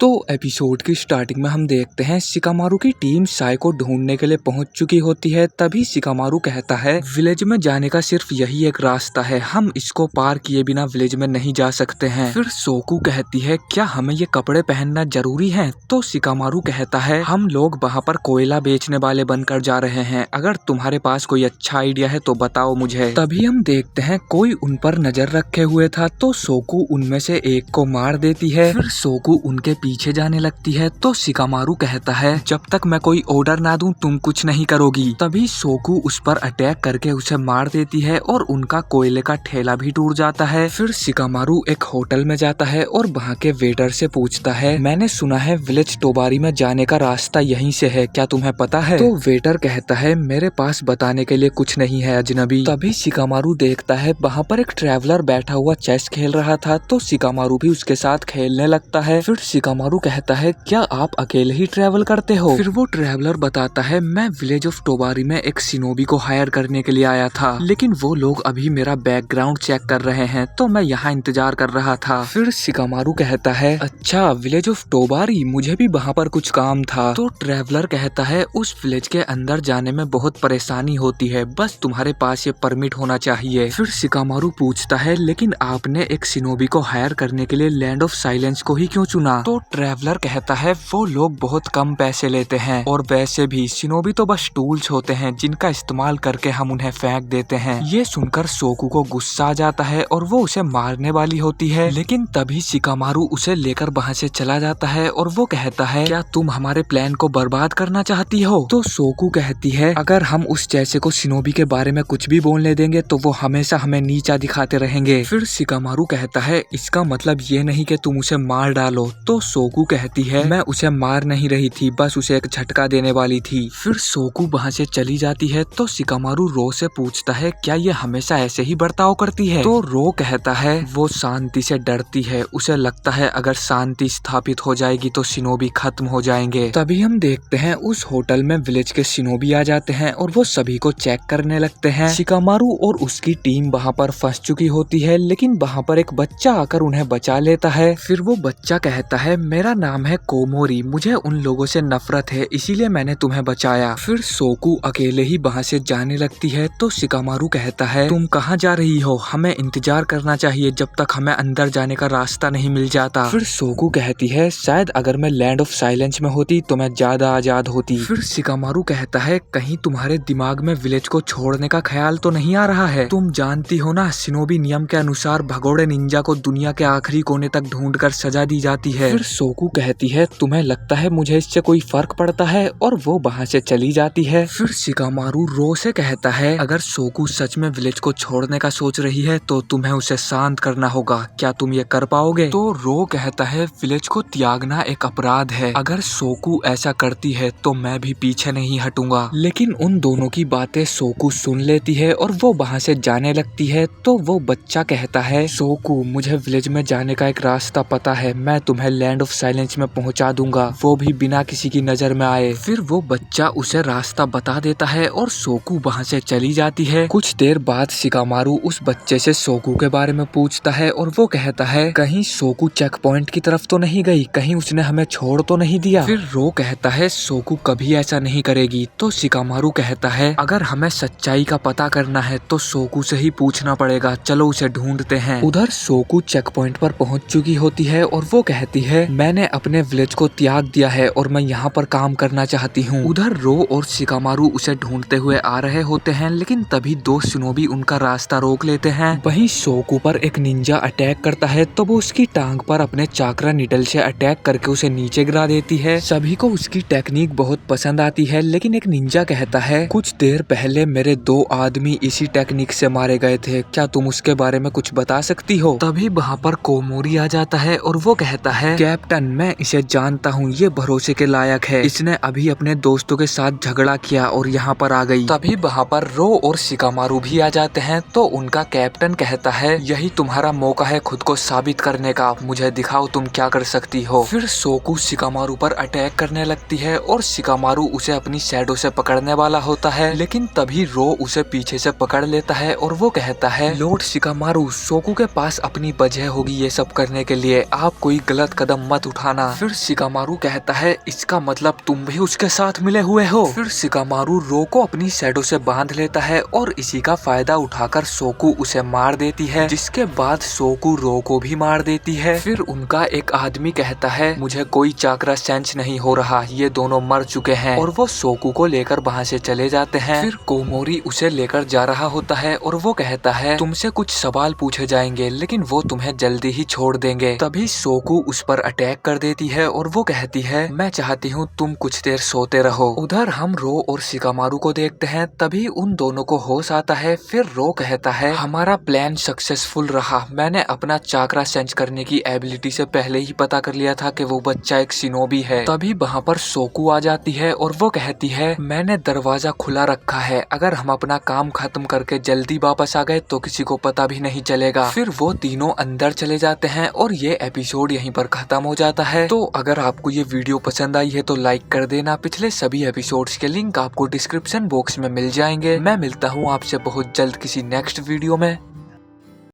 तो एपिसोड की स्टार्टिंग में हम देखते हैं शिकामारू की टीम साई को ढूंढने के लिए पहुंच चुकी होती है। तभी शिकामारू कहता है विलेज में जाने का सिर्फ यही एक रास्ता है, हम इसको पार किए बिना विलेज में नहीं जा सकते हैं। फिर सोकू कहती है क्या हमें ये कपड़े पहनना जरूरी है? तो शिकामारू कहता है हम लोग वहाँ पर कोयला बेचने वाले बनकर जा रहे हैं, अगर तुम्हारे पास कोई अच्छा आइडिया है तो बताओ मुझे। तभी हम देखते हैं कोई उन पर नजर रखे हुए था तो सोकू उनमें से एक को मार देती है। फिर सोकू उनके पीछे जाने लगती है तो शिकामारू कहता है जब तक मैं कोई ऑर्डर ना दूं तुम कुछ नहीं करोगी। तभी सोकू उस पर अटैक करके उसे मार देती है और उनका कोयले का ठेला भी टूट जाता है। फिर शिकामारू एक होटल में जाता है और वहाँ के वेटर से पूछता है मैंने सुना है विलेज टोबारी में जाने का रास्ता यहीं से है, क्या तुम्हें पता है? तो वेटर कहता है मेरे पास बताने के लिए कुछ नहीं है अजनबी। तभी शिकामारू देखता है वहाँ पर एक ट्रैवलर बैठा हुआ चेस खेल रहा था तो शिकामारू भी उसके साथ खेलने लगता है। फिर शिकामारू कहता है क्या आप अकेले ही ट्रैवल करते हो? फिर वो ट्रैवलर बताता है मैं विलेज ऑफ टोबारी में एक शिनोबी को हायर करने के लिए आया था, लेकिन वो लोग अभी मेरा बैकग्राउंड चेक कर रहे हैं तो मैं यहाँ इंतजार कर रहा था। फिर शिकामारू कहता है अच्छा विलेज ऑफ टोबारी, मुझे भी वहाँ पर कुछ काम था। तो ट्रैवलर कहता है उस विलेज के अंदर जाने में बहुत परेशानी होती है, बस तुम्हारे पास ये परमिट होना चाहिए। फिर शिकामारू पूछता है लेकिन आपने एक शिनोबी को हायर करने के लिए लैंड ऑफ साइलेंस को ही क्यों चुना? तो ट्रैवलर कहता है वो लोग बहुत कम पैसे लेते हैं और वैसे भी शिनोबी तो बस टूल्स होते हैं जिनका इस्तेमाल करके हम उन्हें फेंक देते हैं। ये सुनकर सोकू को गुस्सा आ जाता है और वो उसे मारने वाली होती है, लेकिन तभी शिकामारू उसे लेकर वहाँ से चला जाता है और वो कहता है क्या तुम हमारे प्लान को बर्बाद करना चाहती हो? तो सोकू कहती है अगर हम उस जैसे को शिनोबी के बारे में कुछ भी बोलने देंगे तो वो हमेशा हमें नीचा दिखाते रहेंगे। फिर शिकामारू कहता है इसका मतलब ये नहीं कि तुम उसे मार डालो। तो सोकू कहती है मैं उसे मार नहीं रही थी, बस उसे एक झटका देने वाली थी। फिर सोकू वहाँ से चली जाती है तो शिकामारू रो से पूछता है क्या ये हमेशा ऐसे ही बर्ताव करती है? तो रो कहता है वो शांति से डरती है, उसे लगता है अगर शांति स्थापित हो जाएगी तो शिनोबी खत्म हो जाएंगे। तभी हम देखते हैं उस होटल में विलेज के शिनोबी आ जाते हैं और वो सभी को चेक करने लगते हैं। शिकामारू और उसकी टीम वहाँ पर फंस चुकी होती है, लेकिन वहाँ पर एक बच्चा आकर उन्हें बचा लेता है। फिर वो बच्चा कहता है मेरा नाम है कोमोरी, मुझे उन लोगों से नफरत है इसीलिए मैंने तुम्हें बचाया। फिर सोकू अकेले ही वहाँ से जाने लगती है तो शिकामारू कहता है तुम कहाँ जा रही हो? हमें इंतजार करना चाहिए जब तक हमें अंदर जाने का रास्ता नहीं मिल जाता। फिर सोकू कहती है शायद अगर मैं लैंड ऑफ साइलेंस में होती तो मैं ज्यादा आजाद होती। फिर शिकामारू कहता है कहीं तुम्हारे दिमाग में विलेज को छोड़ने का ख्याल तो नहीं आ रहा है? तुम जानती हो ना शिनोबी नियम के अनुसार भगोड़े निंजा को दुनिया के आखिरी कोने तक ढूंढकर सजा दी जाती है। फिर सोकू कहती है तुम्हें लगता है मुझे इससे कोई फर्क पड़ता है? और वो वहाँ से चली जाती है। फिर शिकामारू रो से कहता है अगर सोकू सच में विलेज को छोड़ने का सोच रही है तो तुम्हें उसे शांत करना होगा, क्या तुम ये कर पाओगे? तो रो कहता है विलेज को त्यागना एक अपराध है, अगर सोकू ऐसा करती है तो मैं भी पीछे नहीं हटूंगा। लेकिन उन दोनों की बातें सोकू सुन लेती है और वो वहाँ से जाने लगती है। तो वो बच्चा कहता है सोकू मुझे विलेज में जाने का एक रास्ता पता है, मैं तुम्हें लैंड ऑफ साइलेंस में पहुंचा दूंगा, वो भी बिना किसी की नजर में आए। फिर वो बच्चा उसे रास्ता बता देता है और सोकू वहाँ से चली जाती है। कुछ देर बाद शिकामारू उस बच्चे से सोकू के बारे में पूछता है और वो कहता है कहीं सोकू चेक पॉइंट की तरफ तो नहीं गई, कहीं उसने हमें छोड़ तो नहीं दिया? फिर रो कहता है सोकू कभी ऐसा नहीं करेगी। तो शिकामारू कहता है अगर हमें सच्चाई का पता करना है तो सोकू से ही पूछना पड़ेगा, चलो उसे ढूंढते हैं। उधर सोकू चेक पॉइंट पर पहुंच चुकी होती है और वो कहती है मैंने अपने विलेज को त्याग दिया है और मैं यहाँ पर काम करना चाहती हूँ। उधर रो और शिकामारू उसे ढूंढते हुए आ रहे होते हैं, लेकिन तभी दो शिनोबी उनका रास्ता रोक लेते हैं। वहीं सोकू पर एक निंजा अटैक करता है तो वो उसकी टांग पर अपने चाकरा निडल से अटैक करके उसे नीचे गिरा देती है। सभी को उसकी टेक्निक बहुत पसंद आती है, लेकिन एक निंजा कहता है कुछ देर पहले मेरे 2 आदमी इसी टेक्निक से मारे गए थे, क्या तुम उसके बारे में कुछ बता सकती हो? तभी वहाँ पर कोमोरी आ जाता है और वो कहता है कैप्टन मैं इसे जानता हूँ, ये भरोसे के लायक है, इसने अभी अपने दोस्तों के साथ झगड़ा किया और यहाँ पर आ गई। तभी वहाँ पर रो और शिकामारू भी आ जाते हैं तो उनका कैप्टन कहता है यही तुम्हारा मौका है खुद को साबित करने का, मुझे दिखाओ तुम क्या कर सकती हो। फिर सोकू शिकामारू पर अटैक करने लगती है और शिकामारू उसे अपनी शैडो से पकड़ने वाला होता है, लेकिन तभी रो उसे पीछे से पकड़ लेता है और वो कहता है लॉर्ड शिकामारू सोकू के पास अपनी वजह होगी ये सब करने के लिए, आप कोई गलत कदम मत उठाना। फिर शिकामारू कहता है इसका मतलब तुम भी उसके साथ मिले हुए हो। फिर शिकामारू रो को अपनी शैडो से बांध लेता है और इसी का फायदा उठाकर सोकू उसे मार देती है, जिसके बाद सोकू रो को भी मार देती है। फिर उनका एक आदमी कहता है मुझे कोई चाकरा सेंस नहीं हो रहा, ये दोनों मर चुके हैं, और वो सोकू को लेकर वहाँ से चले जाते हैं। फिर कोमोरी उसे लेकर जा रहा होता है और वो कहता है तुमसे कुछ सवाल पूछे जाएंगे लेकिन वो तुम्हें जल्दी ही छोड़ देंगे। तभी सोकू उस पर अटैक कर देती है और वो कहती है मैं चाहती हूँ तुम कुछ देर सोते रहो। उधर हम रो और शिकामारू को देखते हैं, तभी उन दोनों को होश आता है। फिर रो कहता है हमारा प्लान सक्सेसफुल रहा, मैंने अपना चाकरा सेंस करने की एबिलिटी से पहले ही पता कर लिया था कि वो बच्चा एक शिनोबी है। तभी वहाँ पर सोकू आ जाती है और वो कहती है मैंने दरवाजा खुला रखा है, अगर हम अपना काम खत्म करके जल्दी वापस आ गए तो किसी को पता भी नहीं चलेगा। फिर वो तीनों अंदर चले जाते हैं और ये एपिसोड यहीं पर खत्म हो जाता है। तो अगर आपको ये वीडियो पसंद आई है तो लाइक कर देना। पिछले सभी एपिसोड्स के लिंक आपको डिस्क्रिप्शन बॉक्स में मिल जाएंगे। मैं मिलता हूँ आपसे बहुत जल्द किसी नेक्स्ट वीडियो में।